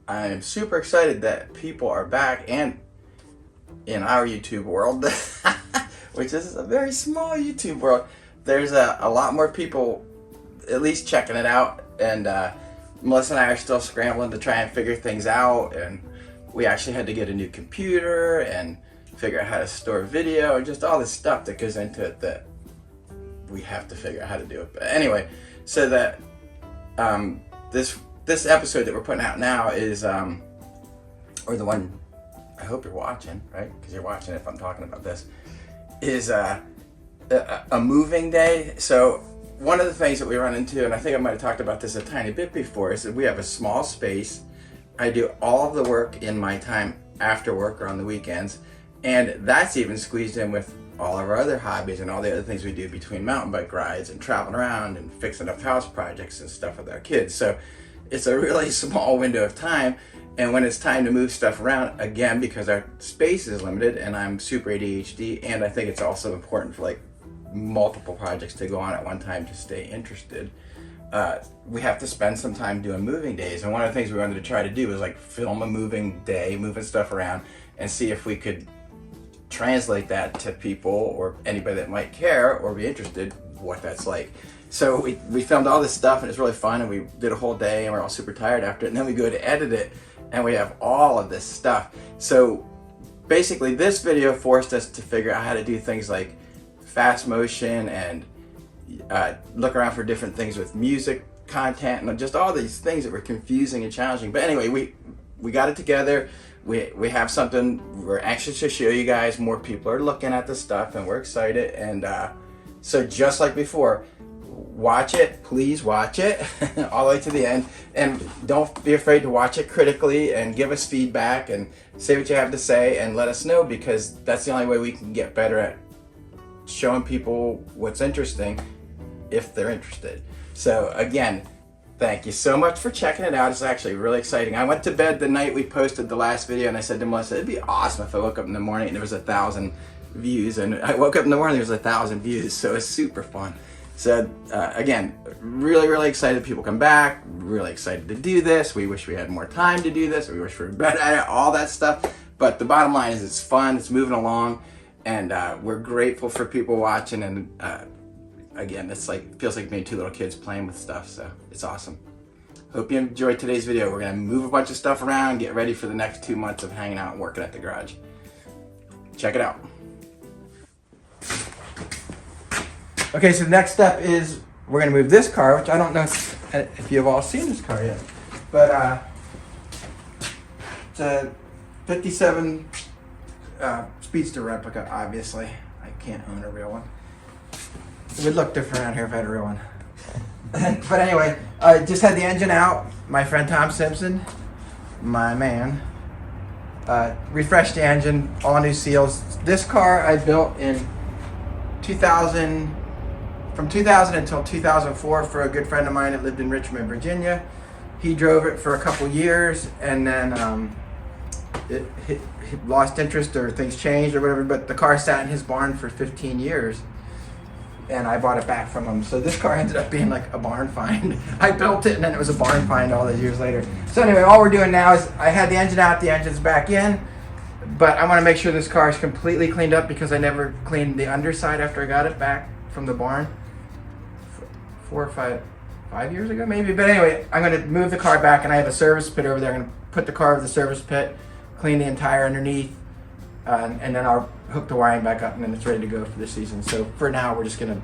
I'm super excited that people are back and in our YouTube world, which is a very small YouTube world. There's a lot more people at least checking it out, and Melissa and I are still scrambling to try and figure things out, and we actually had to get a new computer and figure out how to store video and just all this stuff that goes into it that we have to figure out how to do it. But anyway, so that this episode that we're putting out now is, or the one I hope you're watching, right? Because you're watching if I'm talking about this, is a moving day. So one of the things that we run into, and I think I might have talked about this a tiny bit before, is that we have a small space. I do all of the work in my time after work or on the weekends, and that's even squeezed in with all of our other hobbies and all the other things we do between mountain bike rides and traveling around and fixing up house projects and stuff with our kids. So it's a really small window of time, and when it's time to move stuff around, again, because our space is limited and I'm super ADHD, and I think it's also important for like multiple projects to go on at one time to stay interested, we have to spend some time doing moving days. And one of the things we wanted to try to do was like film a moving day, moving stuff around, and see if we could translate that to people or anybody that might care or be interested what that's like. So we filmed all this stuff, and it's really fun, and we did a whole day, and we're all super tired after it, and then we go to edit it and we have all of this stuff. So basically this video forced us to figure out how to do things like fast motion and look around for different things with music content and just all these things that were confusing and challenging. But anyway, we got it together. We have something we're anxious to show you guys. More people are looking at this stuff, and we're excited. And so just like before, watch it, please watch it all the way to the end, and don't be afraid to watch it critically and give us feedback and say what you have to say and let us know, because that's the only way we can get better at showing people what's interesting if they're interested. So again, thank you so much for checking it out. It's actually really exciting. I went to bed the night we posted the last video, and I said to Melissa, it'd be awesome if I woke up in the morning and there was 1,000 views, and I woke up in the morning and there was 1,000 views, so it's super fun. So again, really excited people come back, really excited to do this. We wish we had more time to do this. We wish we were better at it, all that stuff. But the bottom line is it's fun, it's moving along, and we're grateful for people watching. And again, it's like, feels like me and two little kids playing with stuff, so it's awesome. Hope you enjoyed today's video. We're gonna move a bunch of stuff around, get ready for the next 2 months of hanging out and working at the garage. Check it out. Okay, so the next step is we're gonna move this car, which I don't know if you've all seen this car yet, but it's a 57 Speedster replica, obviously. I can't own a real one. It would look different around here if I had a real one. But anyway, I just had the engine out. My friend Tom Simpson, my man, refreshed the engine, all new seals. This car I built in 2000, from 2000 until 2004 for a good friend of mine that lived in Richmond, Virginia. He drove it for a couple years, and then it lost interest, or things changed or whatever, but the car sat in his barn for 15 years, and I bought it back from him. So this car ended up being like a barn find. I built it, and then it was a barn find all those years later. So anyway, all we're doing now is I had the engine out, the engine's back in, but I want to make sure this car is completely cleaned up because I never cleaned the underside after I got it back from the barn 4 or 5 years ago maybe. But anyway, I'm going to move the car back, and I have a service pit over there. I'm going to put the car over the service pit, clean the entire underneath, and then I'll hook the wiring back up, and then it's ready to go for the season. So for now, we're just going to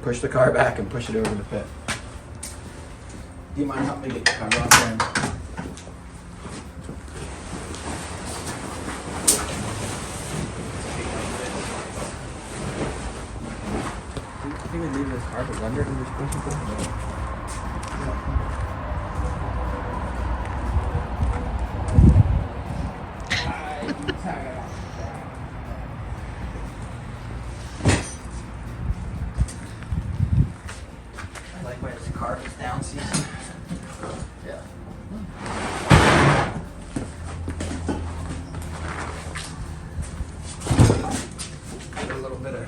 push the car back and push it over the pit. Do you mind helping me get the cover off there? I think we leave this carpet under and we're supposed to put it. I like when it's carpet's down season. Yeah. Get a little bit of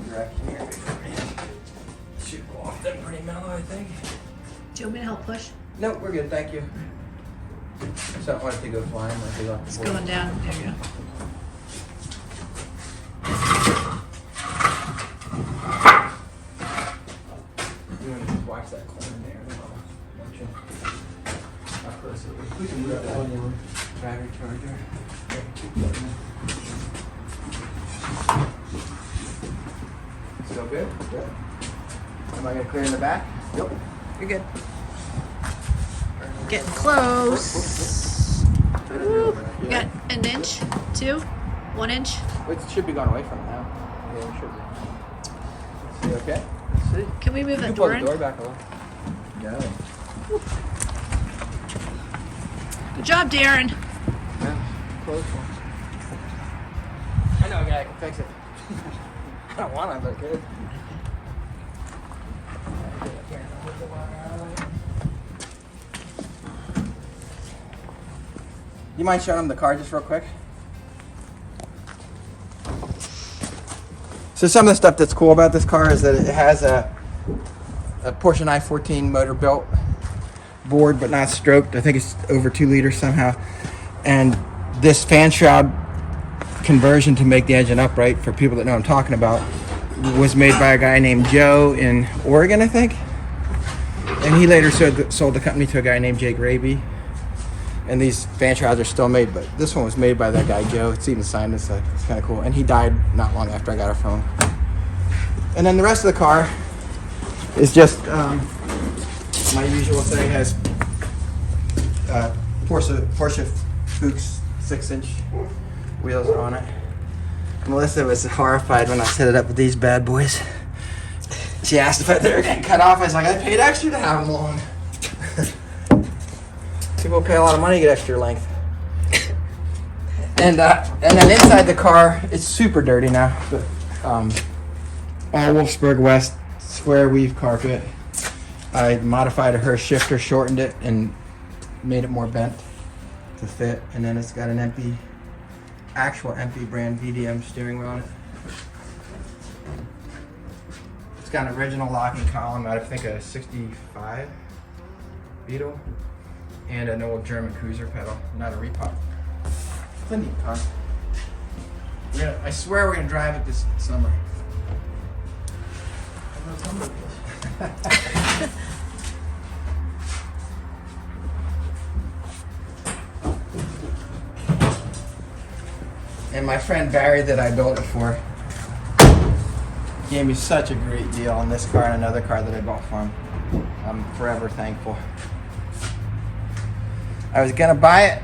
direct here. Should go off them pretty mellow, I think. Do you want me to help push? No, we're good, thank you. So I don't want it to go flying like we left It's before. going down. There you go. You want to just watch that corner there? Watch it. How close it is. We can move that on your battery charger. Yeah, keep going. Still good? Good. Am I going to clear in the back? Yep. You're good. Getting close. Ooh. You got an inch, 2, 1 inch. It should be going away from it now. Yeah, it should be. Let's see, okay? Let's see. Can we move You that can pull door the in? door back a little. Go. Good job, Darren. Yeah, close one. I know a guy that can fix it. I don't want to, but I could. You mind showing them the car just real quick? So some of the stuff that's cool about this car is that it has a Porsche 914 motor built board, but not stroked. I think it's over 2 liters somehow. And this fan shroud conversion to make the engine upright, for people that know what I'm talking about, was made by a guy named Joe in Oregon, I think. And he later sold the company to a guy named Jay Graby. And these fan shrouds are still made, but this one was made by that guy Joe. It's even signed, it's kind of cool. And he died not long after I got it from him. And then the rest of the car is just my usual thing. Has Porsche Fuchs 6-inch wheels on it. Melissa was horrified when I set it up with these bad boys. She asked if they were getting cut off. I was like, I paid extra to have them long. People pay a lot of money to get extra length. And then inside the car, it's super dirty now. But all Wolfsburg West square weave carpet. I modified her shifter, shortened it, and made it more bent to fit. And then it's got an actual Empi brand VDM steering wheel on it. It's got an original locking column out of, I think, a 65 Beetle. And an old German cruiser pedal, not a repop. It's a neat car. I swear we're gonna drive it this summer. And my friend Barry that I built it for gave me such a great deal on this car and another car that I bought for him. I'm forever thankful. I was gonna buy it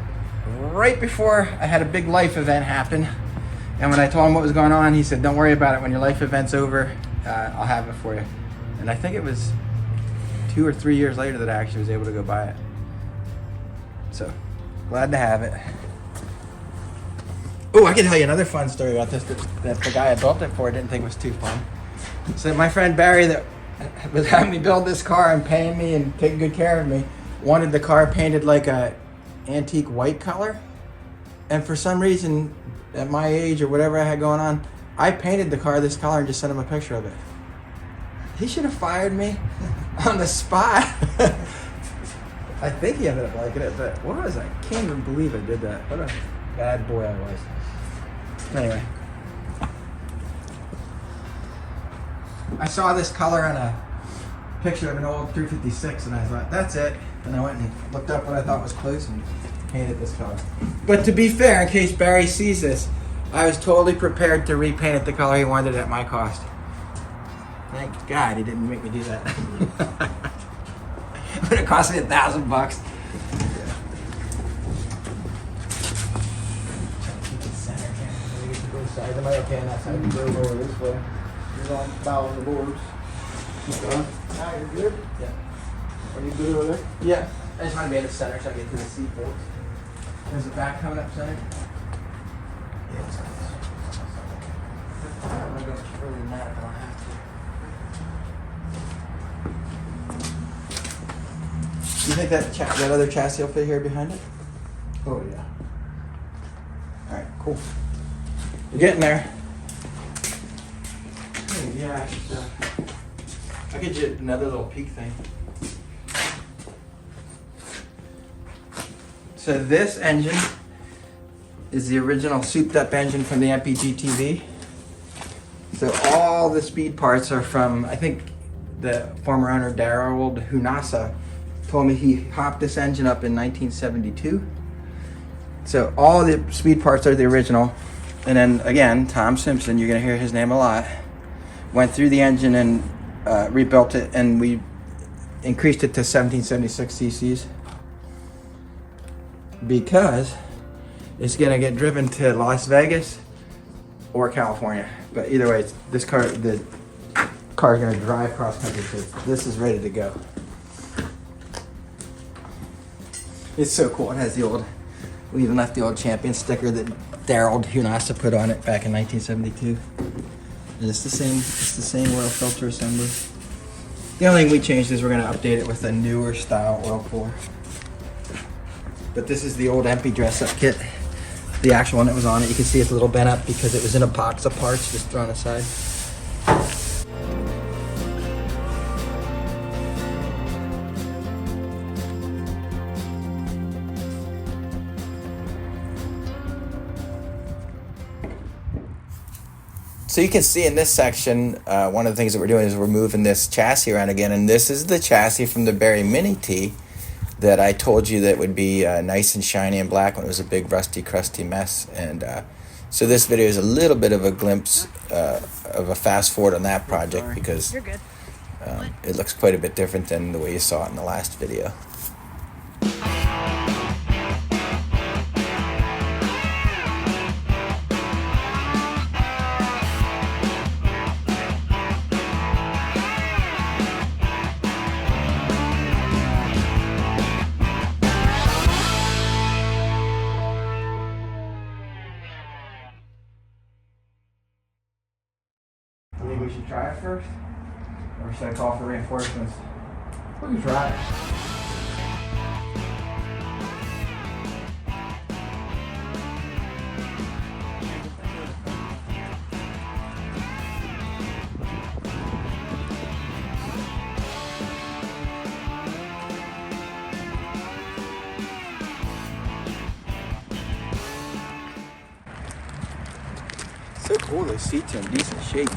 right before I had a big life event happen. And when I told him what was going on, he said, don't worry about it. When your life event's over, I'll have it for you. And I think it was 2 or 3 years later that I actually was able to go buy it. So, glad to have it. Oh, I can tell you another fun story about this that the guy I built it for didn't think was too fun. So my friend Barry that was having me build this car and paying me and taking good care of me wanted the car painted like a antique white color. And for some reason, at my age or whatever I had going on, I painted the car this color and just sent him a picture of it. He should have fired me on the spot. I think he ended up liking it, but what was I? Can't even believe I did that. What a bad boy I was. Anyway. I saw this color on a picture of an old 356 and I thought, that's it. And I went and looked up what I thought was close and painted this color. But to be fair, in case Barry sees this, I was totally prepared to repaint it the color he wanted at my cost. Thank God he didn't make me do that. It would have cost me $1,000. Keep it center here. We can go side. Am I okay on that side? We can go over this way. You're on bowing the boards. Now you're good? Yeah. Are you good over there? Yeah. I just want to be in the center so I get to the seat bolts. There's a back coming up center. Yeah, it's nice. I'm going to go further than that if I don't have to. You think that other chassis will fit here behind it? Oh, yeah. Alright, cool. We're getting there. Oh, yeah, I'll get you another little peek thing. So this engine is the original souped up engine from the Empi GTV. So all the speed parts are from, I think the former owner Daryl Hunasa told me he hopped this engine up in 1972. So all the speed parts are the original. And then again, Tom Simpson, you're gonna hear his name a lot, went through the engine and rebuilt it, and we increased it to 1776 cc's because it's gonna get driven to Las Vegas or California. But either way, the car's gonna drive cross country, so this is ready to go. It's so cool. It has the old, we even left the old champion sticker that Daryl Hunasa put on it back in 1972. And it's the same oil filter assembly. The only thing we changed is we're gonna update it with a newer style oil cooler. But this is the old Empi dress-up kit. The actual one that was on it, you can see it's a little bent up because it was in a box of parts just thrown aside. So you can see in this section, one of the things that we're doing is we're moving this chassis around again, and this is the chassis from the Barry Mini T that I told you that would be nice and shiny and black when it was a big rusty, crusty mess. And so this video is a little bit of a glimpse of a fast forward on that project because it looks quite a bit different than the way you saw it in the last video. I think we should try it first? Or should I call for reinforcements? We can try it. So cool, those seats are in decent shape.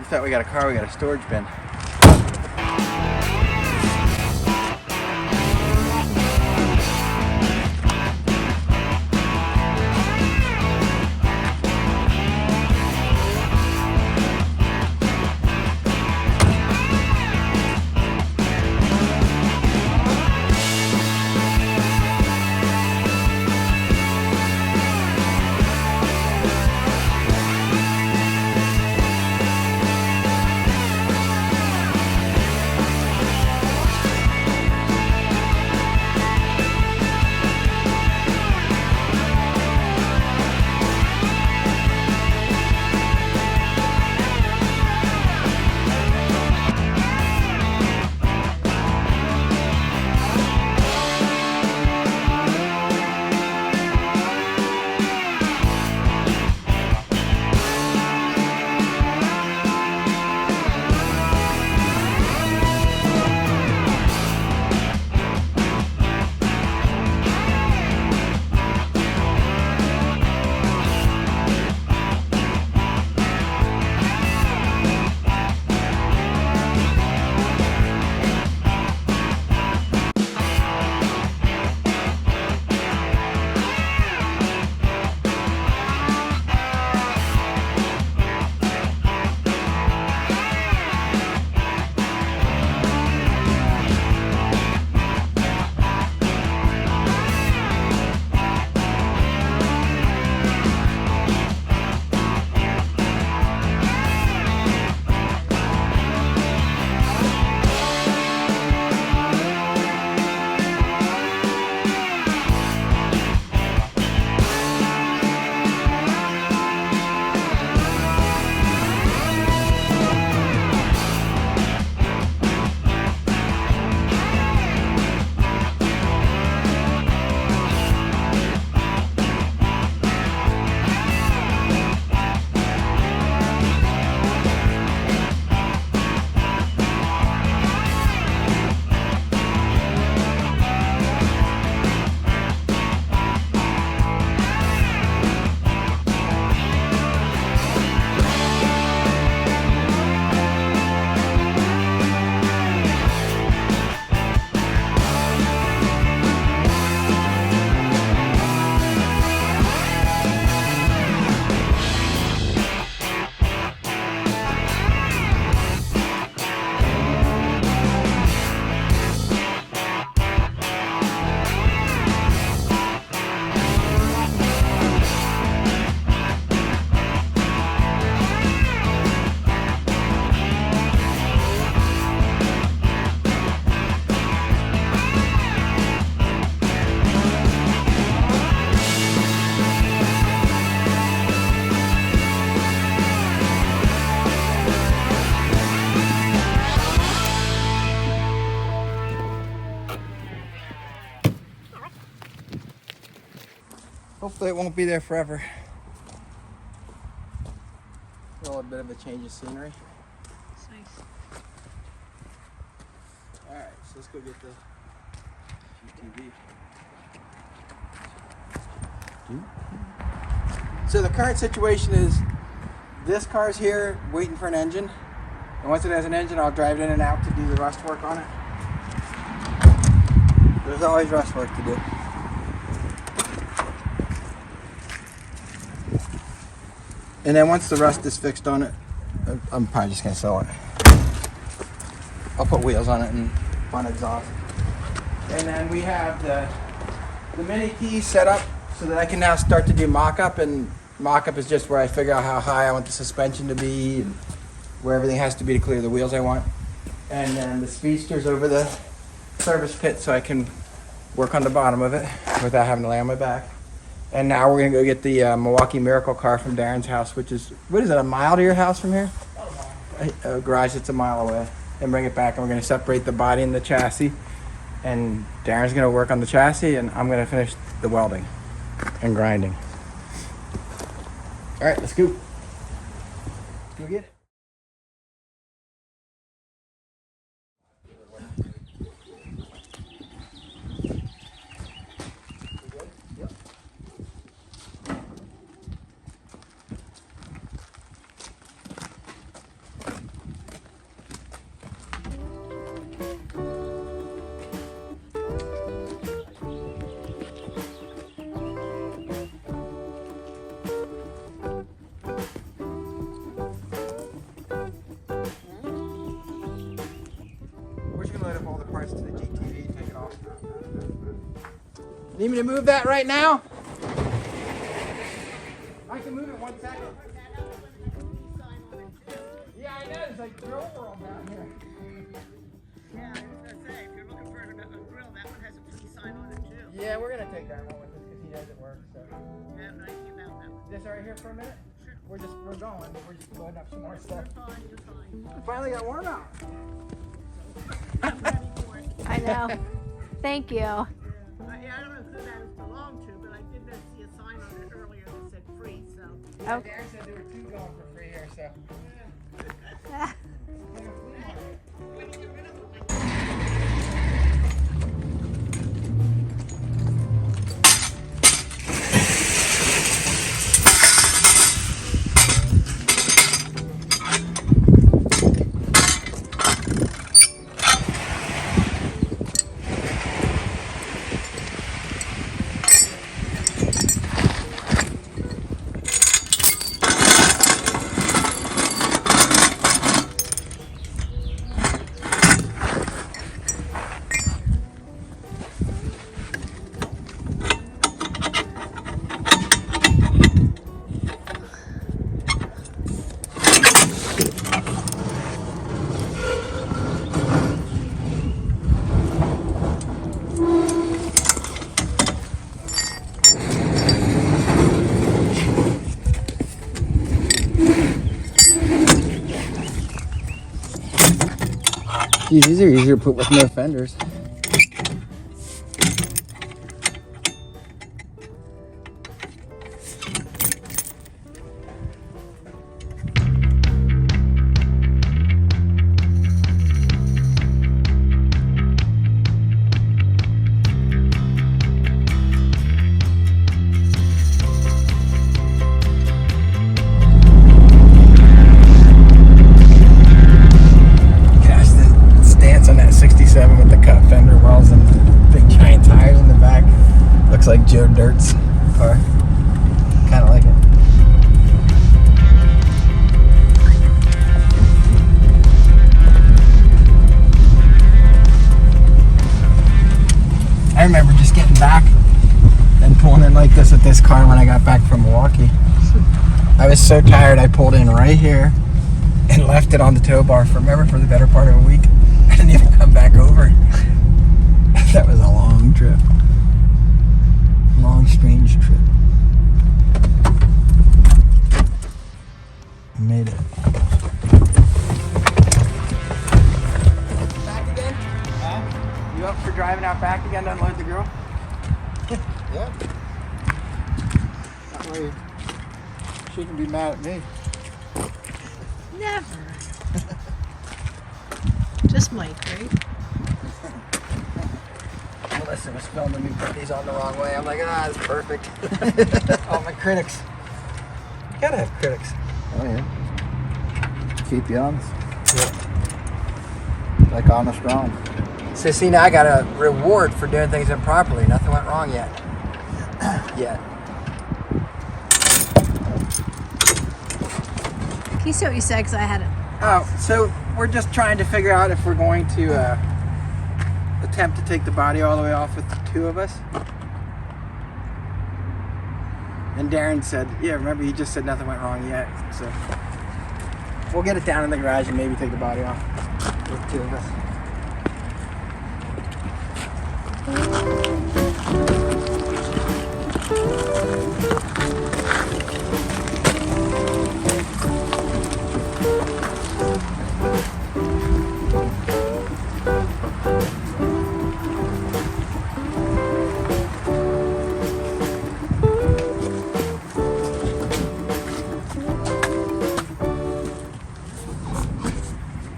Thought we got a car, we got a storage bin. Hopefully it won't be there forever. A little bit of a change of scenery. It's nice. Alright, so let's go get the GTV. So the current situation is this car's here waiting for an engine. And once it has an engine, I'll drive it in and out to do the rust work on it. There's always rust work to do. And then once the rust is fixed on it, I'm probably just gonna sell it. I'll put wheels on it and fun exhaust. And then we have the mini key set up so that I can now start to do mock-up. And mock-up is just where I figure out how high I want the suspension to be and where everything has to be to clear the wheels I want. And then the Speedster's over the service pit so I can work on the bottom of it without having to lay on my back. And now we're gonna go get the Milwalkee Miracle car from Darren's house, which is, what is it, a mile to your house from here? A garage that's a mile away. And bring it back, and we're gonna separate the body and the chassis. And Darren's gonna work on the chassis, and I'm gonna finish the welding and grinding. All right, let's go. Let's go get it. Load up all the parts to the GTV and take it off. Need me to move that right now? I can move it 1 second. Yeah, I know. There's like drill world down here. Yeah, I was going to say, if you're looking for a grill, that one has a police sign on it too. Yeah, we're going to take that one with us because he doesn't work. So. Yeah, I came out that one. Just right here for a minute? Sure. We're going. We're just loading up some more stuff. You're fine, you're fine. I finally got warm out. I'm ready for it. I know. Thank you. Yeah, I don't know who that belonged to, but I did see a sign on it earlier that said free, so. Yeah, Darren said there were 2 going for free here, so. Geez, these are easier to put with no fenders. With the cut fender wells and the big giant tires in the back. Looks like Joe Dirt's car. Kind of like it. I remember just getting back and pulling in like this with this car when I got back from Milwaukee. I was so tired I pulled in right here and left it on the tow bar for the better part of a week. I didn't even come back over. That was a long trip. Long, strange trip. I made it. Back again? Huh? You up for driving out back again to unload the grill? Yeah. way she can be mad at me. Never. Just Mike, right? Melissa was filming me put these on the wrong way. I'm like, that's perfect. All my critics. You gotta have critics. Oh yeah. Keep you honest. Yeah. Like honest wrong. So see, now I got a reward for doing things improperly. Nothing went wrong yet. Yet. Can you see what you said? Because I had it. Oh, so we're just trying to figure out if we're going to attempt to take the body all the way off with the two of us. And Darren said, yeah, remember he just said nothing went wrong yet. So we'll get it down in the garage and maybe take the body off with the two of us.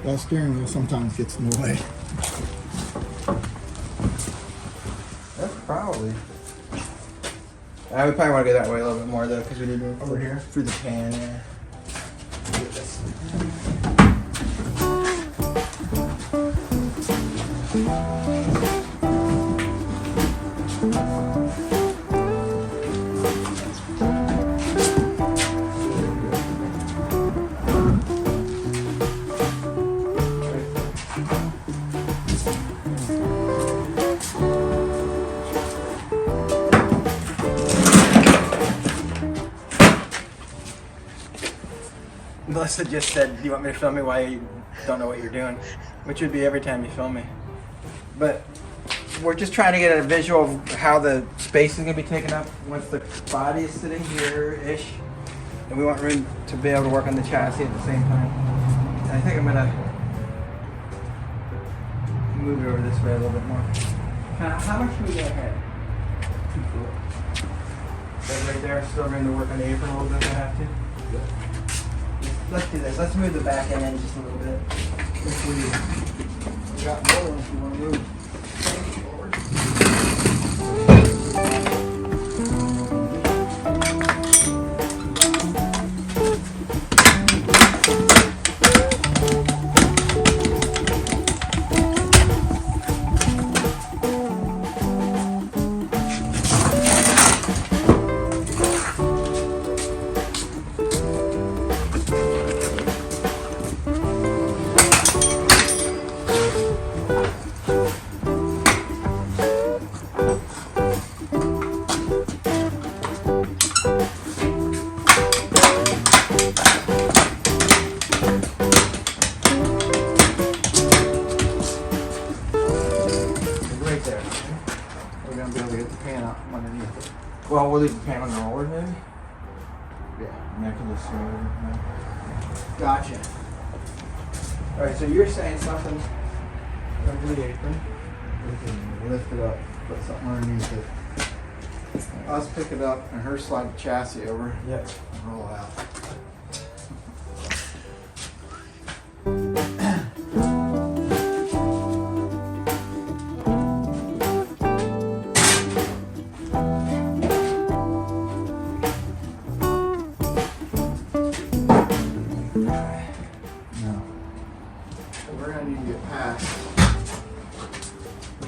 That steering wheel sometimes gets in the way. That's probably. I would probably want to go that way a little bit more though, because we need to go over here through the pan. Yeah. Melissa just said, do you want me to film me while you don't know what you're doing? Which would be every time you film me. But we're just trying to get a visual of how the space is going to be taken up once the body is sitting here-ish. And we want room to be able to work on the chassis at the same time. And I think I'm going to move it over this way a little bit more. How much can we get ahead? 2 foot. That right there, still room to work on the apron a little bit if I have to? Yeah. Let's do this. Let's move the back end in just a little bit. We got more if you want to move forward. Well, we'll leave the pan on the roller, maybe? Yeah, and I can just swing it. Gotcha. Alright, so you're saying something over the apron. We can lift it up, put something underneath it. Us pick it up and her slide the chassis over. Yep. And roll out.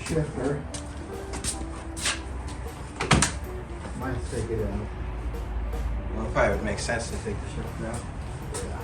Shifter. Might take it out. Well, it probably would make sense to take the shifter out. Yeah.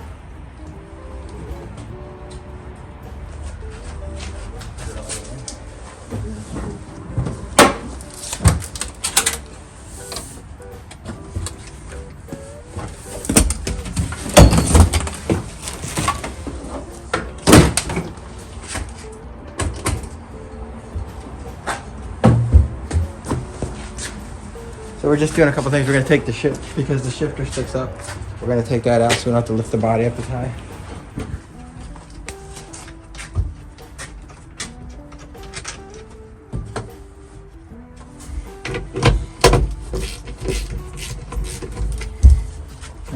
So we're just doing a couple things. We're going to take the shift, because the shifter sticks up, we're going to take that out so we don't have to lift the body up as high.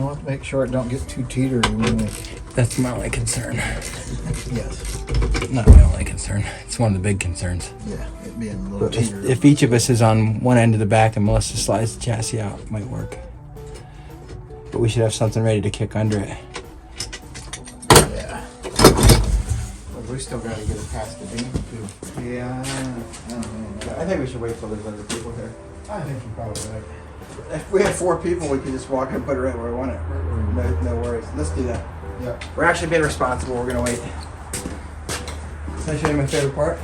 I want to make sure it don't get too teetery. That's my only concern. Yes. Not my only concern. It's one of the big concerns. Yeah, it being a little teetery. If each of us is on one end of the back and Melissa slides the chassis out, it might work. But we should have something ready to kick under it. Yeah. But we still got to get it past the beam too. Yeah. I think we should wait till there's other people here. I think you're probably right. If we had 4 people, we could just walk in and put it right where we want it. No worries. Let's do that. Yeah. We're actually being responsible. We're gonna wait. Can I show you my favorite part?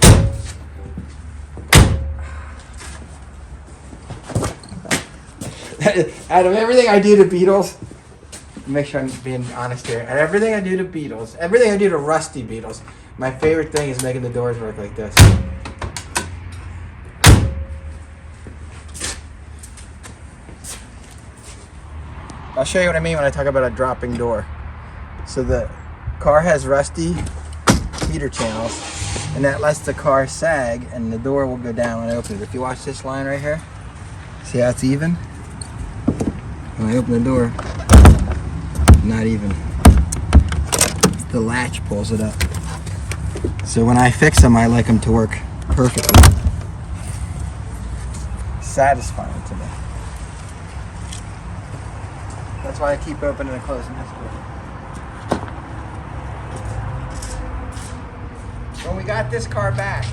Out of everything I do to Beetles, make sure I'm being honest here. Out of everything I do to Beetles, everything I do to rusty Beetles, my favorite thing is making the doors work like this. I'll show you what I mean when I talk about a dropping door. So the car has rusty heater channels, and that lets the car sag, and the door will go down when I open it. If you watch this line right here, see how it's even? When I open the door, not even. The latch pulls it up. So when I fix them, I like them to work perfectly. Satisfying to me. That's why I keep opening and closing this door. When we got this car back,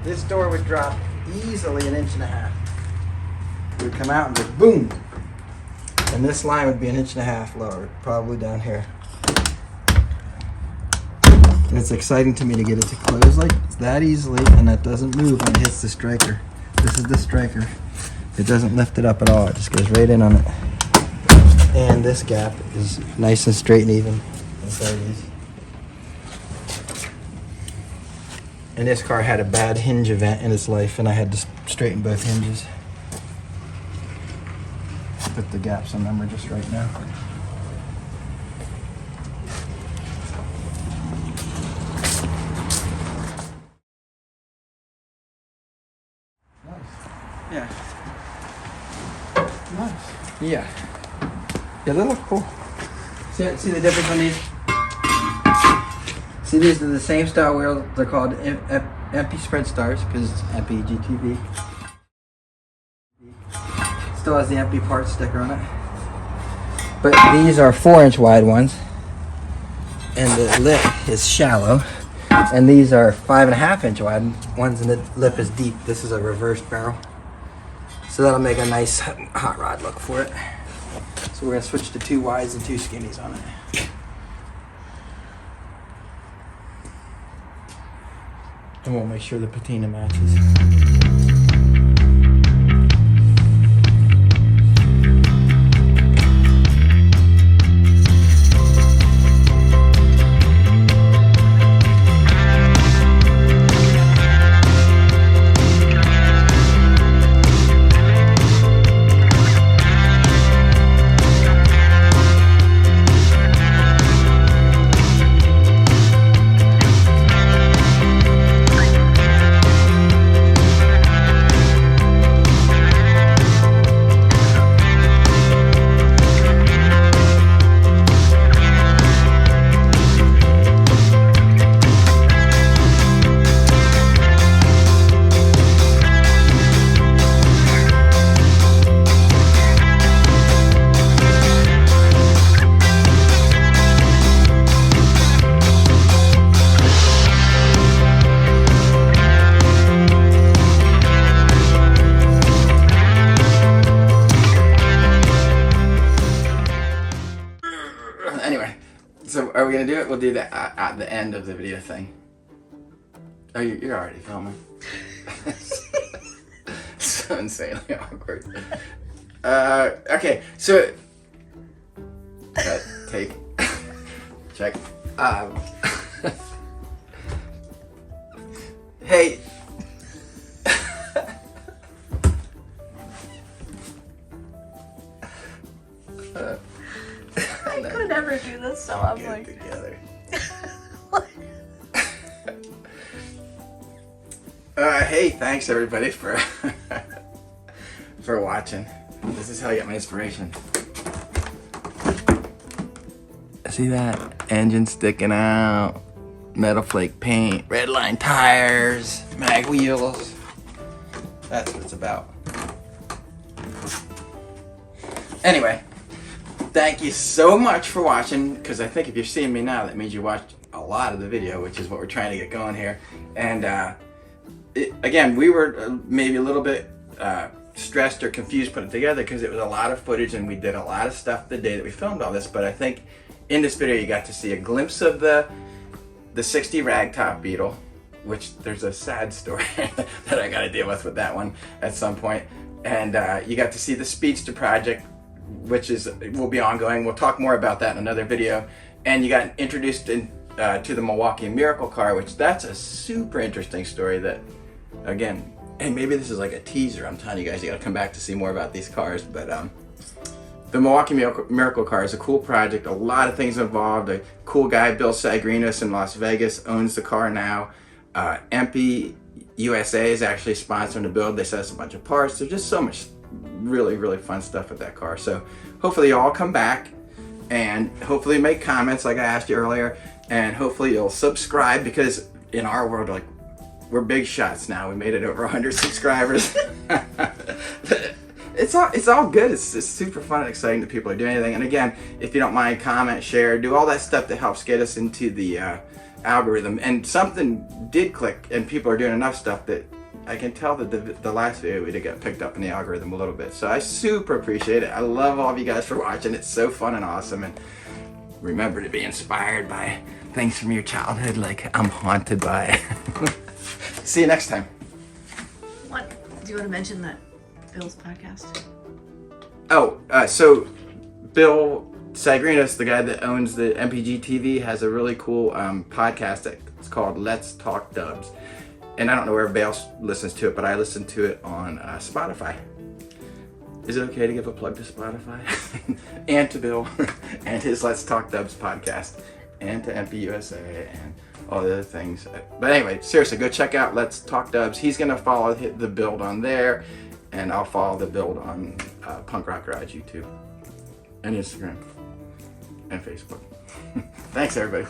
this door would drop easily 1.5 inches. It would come out and just boom. And this line would be 1.5 inches lower, probably down here. And it's exciting to me to get it to close like that easily, and that doesn't move when it hits the striker. This is the striker. It doesn't lift it up at all. It just goes right in on it. And this gap is nice and straight and even. Inside these. And this car had a bad hinge event in its life, and I had to straighten both hinges. Put the gaps on them are just right now. Yeah. Nice. Yeah. Yeah, they look cool. See the difference on these? See, these are the same style wheels. They're called Empi Sprint Stars because it's Empi GTV. Still has the Empi parts sticker on it. But these are 4-inch wide ones. And the lip is shallow. And these are 5.5-inch wide ones, and the lip is deep. This is a reversed barrel. So that'll make a nice hot rod look for it. So we're gonna switch to 2 wides and 2 skinnies on it. And we'll make sure the patina matches. So are we gonna do it? We'll do that at the end of the video thing. Oh, you're already filming. So insanely awkward. Okay, so take check. Hey. I could never do this, so I'm like together. Hey, thanks everybody for for watching. This is how I get my inspiration. See that? Engine sticking out, metal flake paint, red line tires, mag wheels. That's what it's about. Anyway, thank you so much for watching, because I think if you're seeing me now, that means you watched a lot of the video, which is what we're trying to get going here. And again, we were maybe a little bit stressed or confused putting it together because it was a lot of footage and we did a lot of stuff the day that we filmed all this. But I think in this video you got to see a glimpse of the 60 Ragtop Beetle, which there's a sad story that I got to deal with that one at some point. And you got to see the Speedster project, which will be ongoing. We'll talk more about that in another video. And you got introduced to the Milwalkee Miracle car, which that's a super interesting story that, again, and maybe this is like a teaser. I'm telling you guys, you got to come back to see more about these cars. But the Milwalkee Miracle car is a cool project. A lot of things involved. A cool guy, Bill Sagrinos in Las Vegas, owns the car now. Empi USA is actually sponsoring the build. They sent us a bunch of parts. There's just so much really, really fun stuff with that car. So hopefully you all come back and hopefully make comments like I asked you earlier. And hopefully you'll subscribe, because in our world, like, we're big shots now. We made it over 100 subscribers. It's all good. It's super fun and exciting that people are doing anything. And again, if you don't mind, comment, share, do all that stuff that helps get us into the algorithm. And something did click, and people are doing enough stuff that I can tell that the last video we did get picked up in the algorithm a little bit. So I super appreciate it. I love all of you guys for watching. It's so fun and awesome. And remember to be inspired by things from your childhood, like I'm haunted by. See you next time. What? Do you want to mention that Bill's podcast? Oh, so Bill Sagrinos, the guy that owns the Empi GTV, has a really cool podcast that's called Let's Talk Dubs. And I don't know where everybody else listens to it, but I listen to it on Spotify. Is it okay to give a plug to Spotify? And to Bill and his Let's Talk Dubs podcast, and to Empi USA and all the other things. But anyway, seriously, go check out Let's Talk Dubs. He's going to follow the build on there, and I'll follow the build on Punk Rock Garage YouTube and Instagram and Facebook. Thanks, everybody.